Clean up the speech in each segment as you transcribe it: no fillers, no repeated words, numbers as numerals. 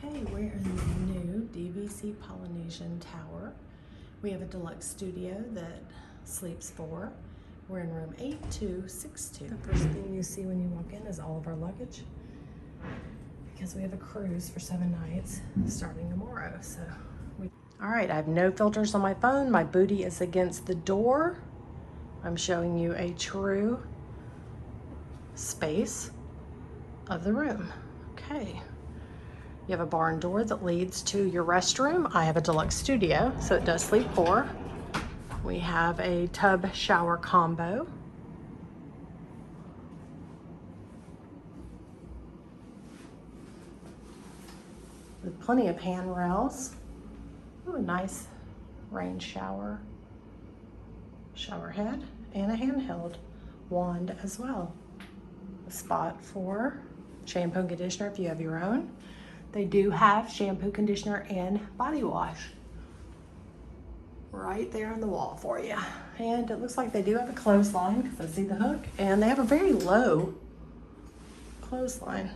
Okay, we're in the new DVC Polynesian tower. We have a deluxe studio that sleeps 4. We're in room 8262. The first thing you see when you walk in is all of our luggage, because we have a cruise for 7 nights starting tomorrow. All right, I have no filters on my phone. My booty is against the door. I'm showing you a true space of the room. Okay. You have a barn door that leads to your restroom. I have a deluxe studio, so it does sleep 4. We have a tub shower combo. With plenty of handrails. Ooh, a nice rain shower head, and a handheld wand as well. A spot for shampoo and conditioner if you have your own. They do have shampoo, conditioner, and body wash right there on the wall for you. And it looks like they do have a clothesline, because I see the hook, and they have a very low clothesline.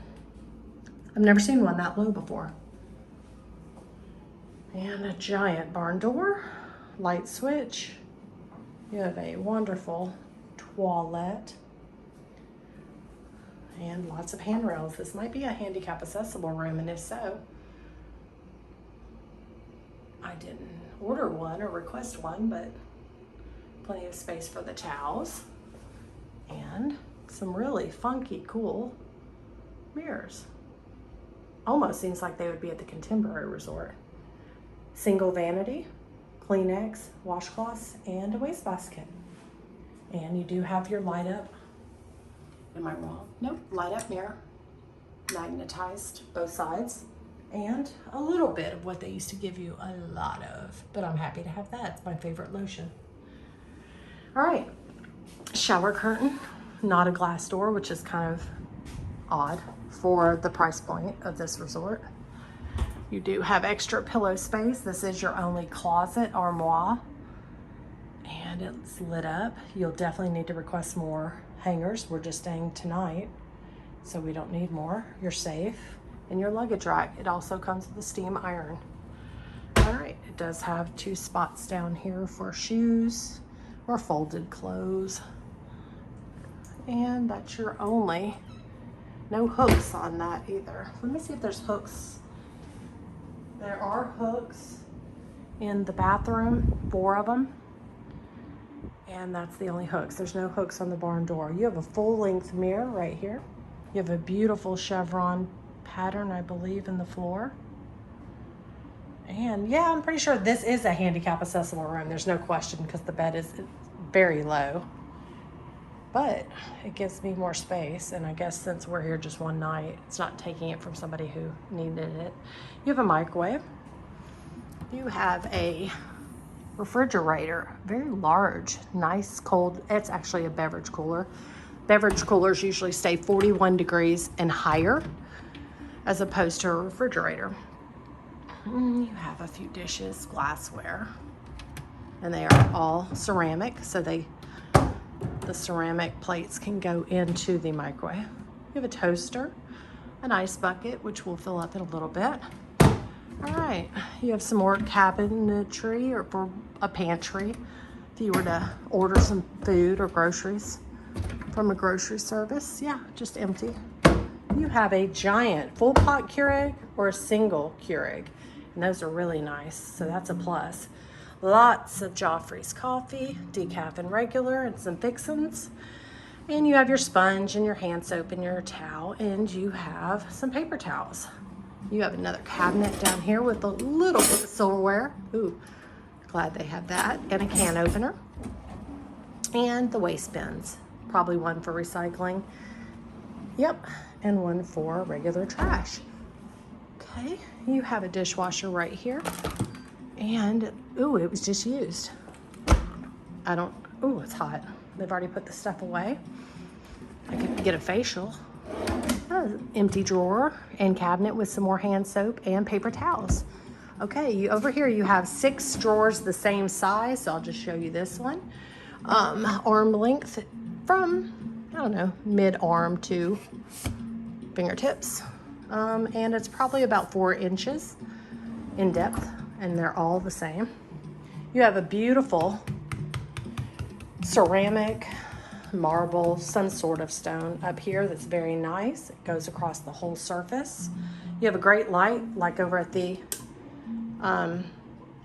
I've never seen one that low before. And a giant barn door, light switch. You have a wonderful toilet. And lots of handrails. This might be a handicap accessible room, and if so, I didn't order one or request one, but plenty of space for the towels and some really funky, cool mirrors. Almost seems like they would be at the Contemporary Resort. Single vanity, Kleenex, washcloths, and a wastebasket. And you do have your light up. Am I wrong? Nope, light up mirror, magnetized both sides, and a little bit of what they used to give you a lot of, but I'm happy to have that. It's my favorite lotion. All right, shower curtain, not a glass door, which is kind of odd for the price point of this resort. You do have extra pillow space. This is your only closet armoire, and it's lit up. You'll definitely need to request more hangers. We're just staying tonight, so we don't need more. You're safe. And your luggage rack, it also comes with a steam iron. All right, it does have 2 spots down here for shoes or folded clothes. And that's your only, no hooks on that either. Let me see if there's hooks. There are hooks in the bathroom, 4 of them. And that's the only hooks. There's no hooks on the barn door. You have a full-length mirror right here. You have a beautiful chevron pattern, I believe, in the floor. And yeah, I'm pretty sure this is a handicap accessible room. There's no question, because the bed is very low. But it gives me more space, and I guess since we're here just one night, it's not taking it from somebody who needed it. You have a microwave. You have a refrigerator, very large, nice cold. It's actually a beverage cooler. Beverage coolers usually stay 41 degrees and higher, as opposed to a refrigerator. You have a few dishes, glassware, and they are all ceramic, so the ceramic plates can go into the microwave. You have a toaster, an ice bucket, which will fill up in a little bit. All right, you have some more cabinetry or for a pantry if you were to order some food or groceries from a grocery service. Yeah, just empty. You have a giant full pot Keurig or a single Keurig, and those are really nice, so that's a plus. Lots of Joffrey's coffee, decaf and regular, and some fixins. And you have your sponge and your hand soap and your towel, and you have some paper towels. You have another cabinet down here with a little bit of silverware. Ooh, glad they have that. And a can opener. And the waste bins. Probably one for recycling. Yep, and one for regular trash. Okay, you have a dishwasher right here. And, ooh, it was just used. Ooh, it's hot. They've already put the stuff away. I could get a facial. Empty drawer and cabinet with some more hand soap and paper towels. Okay, over here you have 6 drawers the same size, so I'll just show you this one. Arm length from, I don't know, mid-arm to fingertips. And it's probably about 4 inches in depth, and they're all the same. You have a beautiful ceramic, marble, some sort of stone up here that's very nice. It goes across the whole surface. You have a great light, like over at the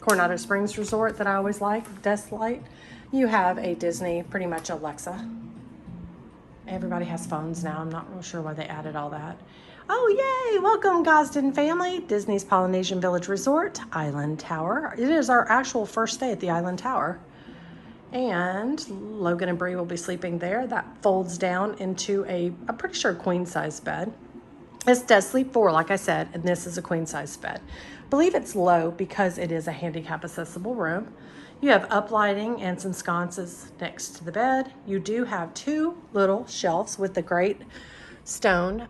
Coronado Springs Resort that I always like, desk light. You have a Disney, pretty much Alexa. Everybody has phones now. I'm not real sure why they added all that. Oh, yay! Welcome, Gosden family. Disney's Polynesian Village Resort, Island Tower. It is our actual first stay at the Island Tower. And Logan and Bree will be sleeping there. That folds down into a pretty sure queen-size bed. This does sleep 4, like I said, and this is a queen-size bed. I believe it's low because it is a handicap-accessible room. You have uplighting and some sconces next to the bed. You do have 2 little shelves with the great stone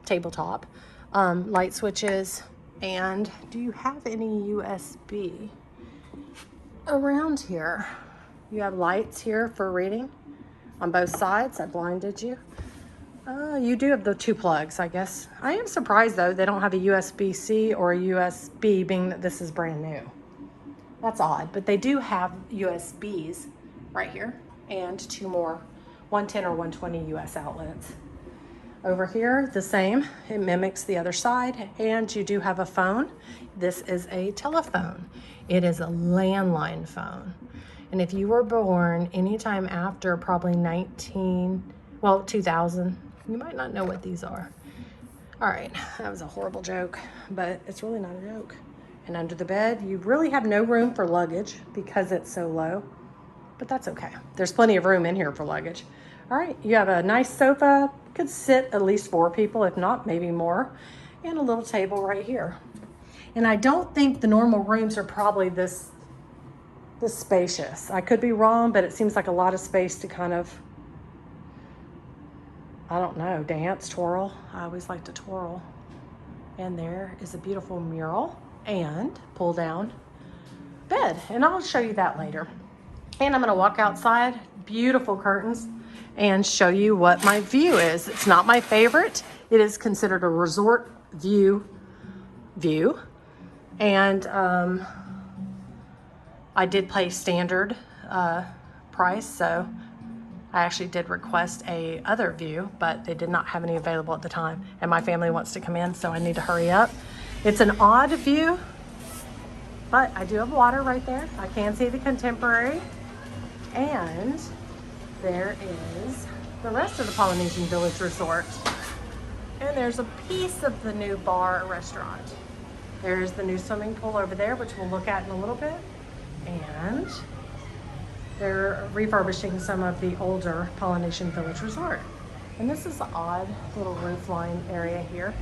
tabletop, light switches, and do you have any USB around here? You have lights here for reading on both sides. I blinded you. You do have the 2 plugs, I guess. I am surprised though they don't have a USB-C or a USB, being that this is brand new. That's odd, but they do have USBs right here and 2 more 110 or 120 US outlets. Over here, the same. It mimics the other side, and you do have a phone. This is a telephone. It is a landline phone. And if you were born anytime after probably 2000, you might not know what these are. All right, that was a horrible joke, but it's really not a joke. And under the bed, you really have no room for luggage because it's so low, but that's okay. There's plenty of room in here for luggage. All right, you have a nice sofa, could sit at least 4 people, if not maybe more, and a little table right here. And I don't think the normal rooms are probably this spacious. I could be wrong, but it seems like a lot of space to kind of, I don't know, dance, twirl. I always like to twirl. And there is a beautiful mural and pull down bed. And I'll show you that later. And I'm gonna walk outside, beautiful curtains, and show you what my view is. It's not my favorite. It is considered a resort view. And I did pay standard price, so I actually did request a other view, but they did not have any available at the time. And my family wants to come in, so I need to hurry up. It's an odd view, but I do have water right there. I can see the Contemporary. And there is the rest of the Polynesian Village Resort. And there's a piece of the new bar restaurant. There's the new swimming pool over there, which we'll look at in a little bit. And they're refurbishing some of the older Polynesian Village Resort. And this is an odd little roof line area here.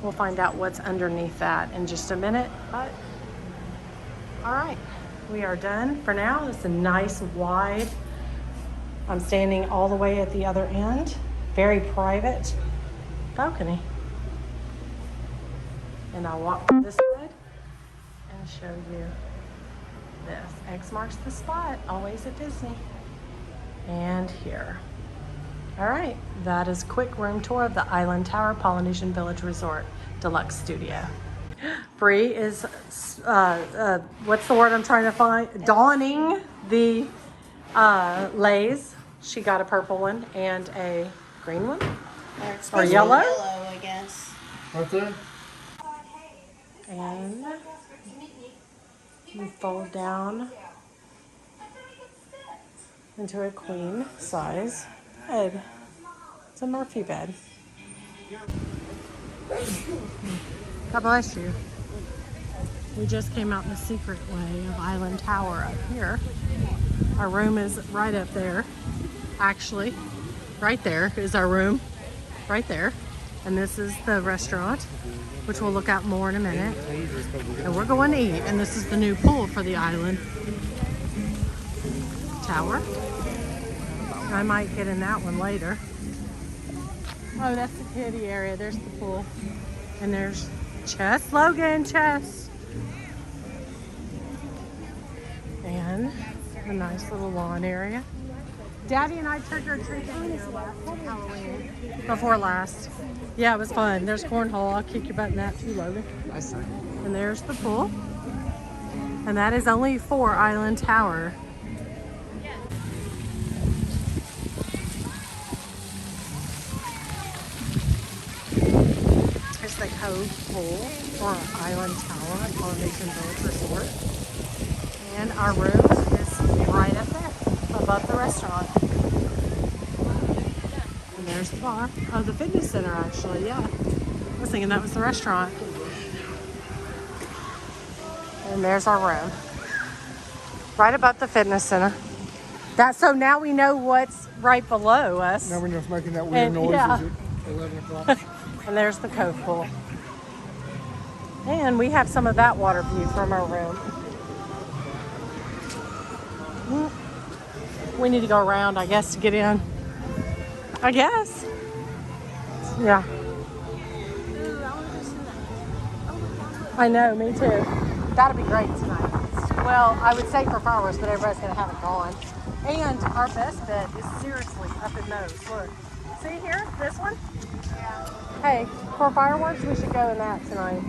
We'll find out what's underneath that in just a minute, but all right, we are done for now. It's a nice wide, I'm standing all the way at the other end, very private balcony. And I'll walk to this side and show you this. X marks the spot, always at Disney. And here. All right, that is a quick room tour of the Island Tower Polynesian Village Resort Deluxe Studio. Bree is, what's the word I'm trying to find? Donning the leis. She got a purple one and a green one. Or yellow. Yellow, I guess. Right there. And you fold down into a queen size bed. It's a Murphy bed. God bless you. We just came out in the secret way of Island Tower up here. Our room is right up there. Actually, right there is our room. Right there. And this is the restaurant, which we'll look at more in a minute. And we're going to eat. And this is the new pool for the Island Tower. I might get in that one later. Oh, that's the kiddie area. There's the pool. And there's Chess. Logan, Chess. And a nice little lawn area. Daddy and I trick or treated here last Halloween. Before last. Yeah, it was fun. There's cornhole. I'll kick your butt in that too, Logan. Nice. And there's the pool. And that is only for Island Tower. It's the Cove Pool for Island Tower at Polynesian Village Resort. And our room is right up there, above the restaurant. And there's the bar. Oh, the fitness center actually, yeah. I was thinking that was the restaurant. And there's our room. Right above the fitness center. So now we know what's right below us. Now we're just making that weird noise at 11 o'clock. And there's the Cove Pool. And we have some of that water view from our room. We need to go around, I guess, to get in. I guess. Yeah. I know, me too. That'll be great tonight. Well, I would say for fireworks, but everybody's going to have it gone. And our best bet is seriously up in those. Look. See here? This one? Yeah. Hey, for fireworks, we should go in that tonight.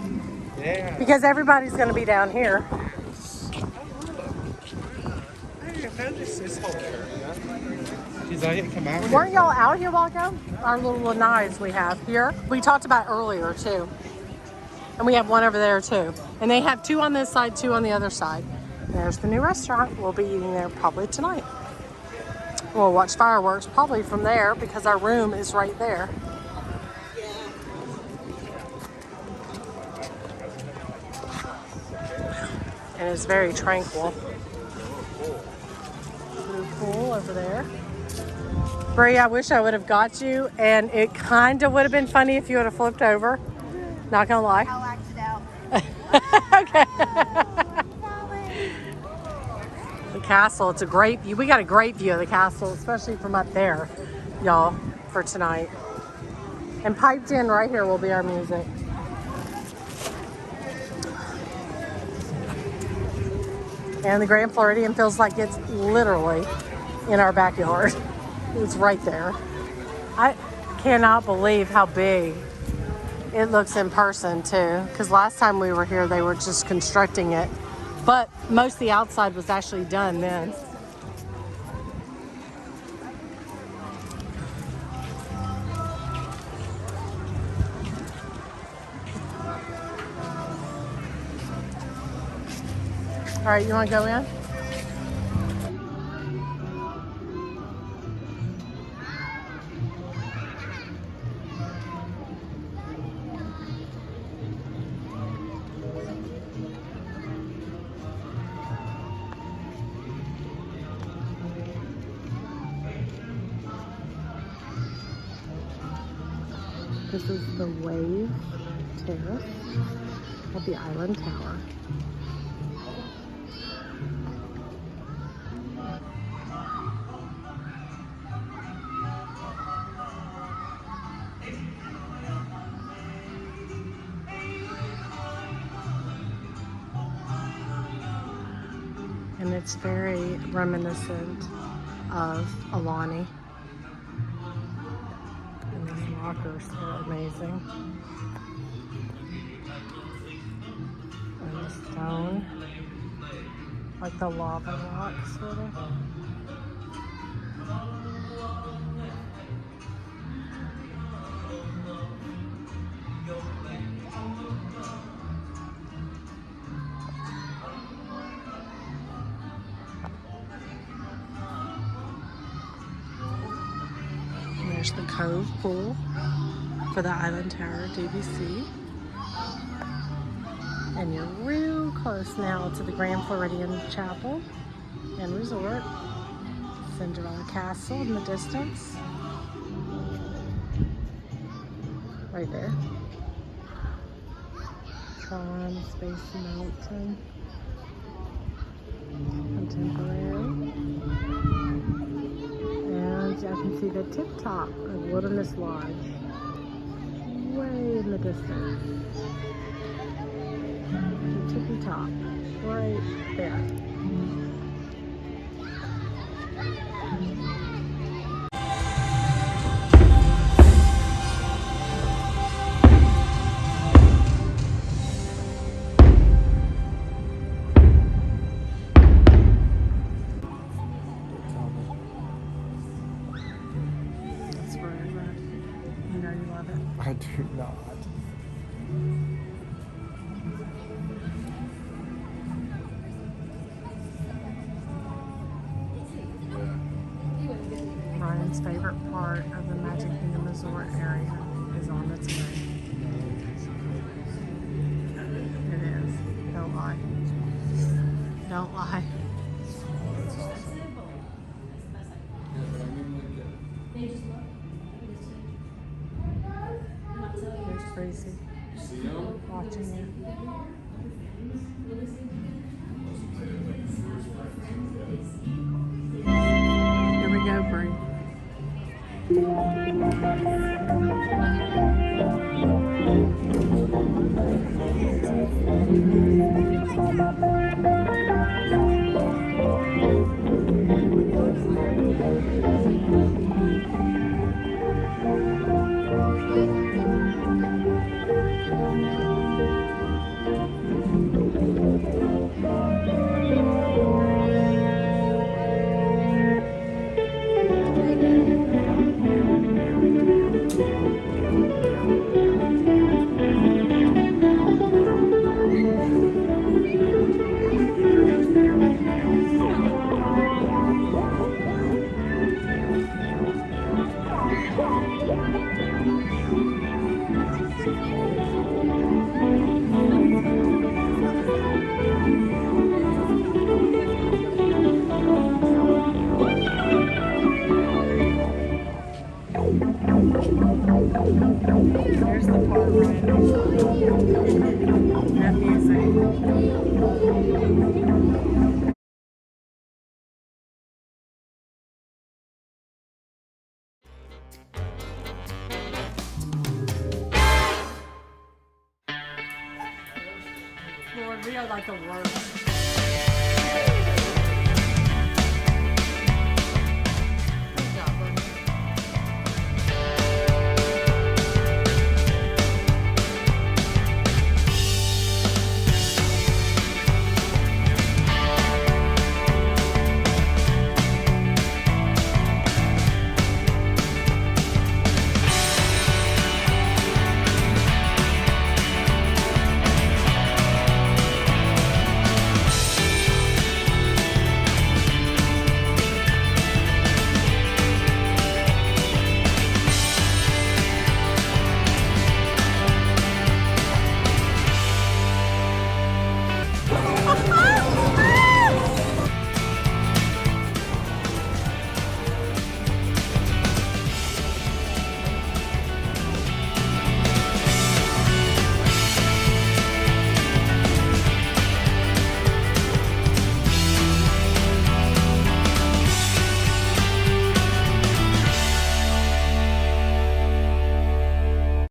Yeah. Because everybody's going to be down here. Hey, I found this whole area. Geez, I didn't come out here. Weren't y'all out here a while ago? Our little lanais we have here. We talked about earlier, too. And we have one over there, too. And they have two on this side, two on the other side. There's the new restaurant. We'll be eating there probably tonight. We'll watch fireworks probably from there because our room is right there. And it's very tranquil. Blue pool over there. Bree, I wish I would have got you, and it kind of would have been funny if you would have flipped over. Not gonna lie. I'll act it out. Okay. The castle, it's a great view. We got a great view of the castle, especially from up there, y'all, for tonight. And piped in right here will be our music. And the Grand Floridian feels like it's literally in our backyard. It's right there. I cannot believe how big it looks in person too, because last time we were here they were just constructing it, but most of the outside was actually done then. All right, you want to go in? This is the Wave Terrace of the Island Tower. And it's very reminiscent of Alani. And these rockers are amazing. And the stone, like the lava rock sort of. There's the Cove Pool for the Island Tower DVC. And you're real close now to the Grand Floridian Chapel and Resort. Cinderella Castle in the distance. Right there. Tron, Space Mountain. Contemporary. And I can see the tip top of Wilderness Lodge. Way in the distance. The tippy top. Right there. Walt's favorite part of the Magic Kingdom Resort area is on its way. It is. Don't lie. Don't lie. There's Gracie watching it. Here we go, Bree. There's the part right that music. Lord, we are like the worst.